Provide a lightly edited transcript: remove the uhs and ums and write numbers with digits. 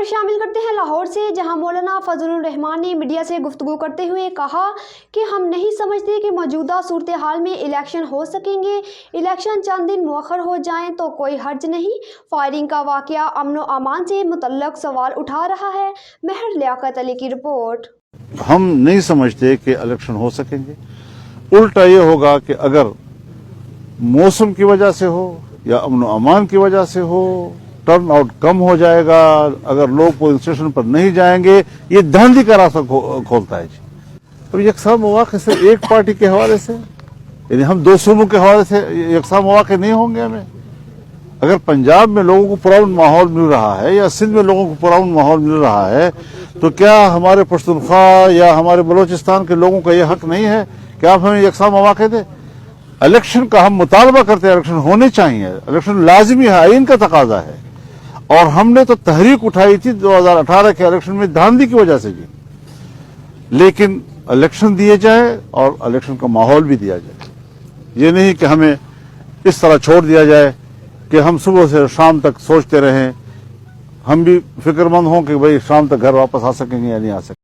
शामिल करते हैं लाहौर से, जहां मौलाना फजलुर रहमान ने मीडिया से गुफ्तगू करते हुए कहा कि हम नहीं समझते कि मौजूदा सूरत हाल में इलेक्शन हो सकेंगे। इलेक्शन चंद दिन मुअख्खर हो जाएं तो कोई हर्ज नहीं। फायरिंग का वाकया अमन व अमान से मुतल्लक सवाल उठा रहा है। महर लियाकत अली की रिपोर्ट। हम नहीं समझते कि इलेक्शन हो सकेंगे। उल्टा ये होगा कि अगर मौसम की वजह से हो या अमन व अमान की वजह से हो, टर्न आउट कम हो जाएगा। अगर लोग पोलिंग स्टेशन पर नहीं जाएंगे, ये धांधली का रास्ता खोलता है जी। अब यकसा मौके से एक पार्टी के हवाले से, यानी हम दो सूबों के हवाले से यकसा मौके नहीं होंगे हमें। अगर पंजाब में लोगों को पुरअमन माहौल मिल रहा है या सिंध में लोगों को पुरअमन माहौल मिल रहा है, तो क्या हमारे पश्तूनख्वा या हमारे बलोचिस्तान के लोगों का यह हक नहीं है कि आप हमें यकसा मौके दें? इलेक्शन का हम मुतालबा करते हैं, इलेक्शन होने चाहिए, इलेक्शन लाजिमी है, आईन का तकाजा है। और हमने तो तहरीक उठाई थी 2018 के इलेक्शन में धांधली की वजह से जी। लेकिन इलेक्शन दिए जाए और इलेक्शन का माहौल भी दिया जाए। ये नहीं कि हमें इस तरह छोड़ दिया जाए कि हम सुबह से शाम तक सोचते रहें। हम भी फिक्रमंद हों कि भाई शाम तक घर वापस आ सकेंगे या नहीं आ सकेंगे।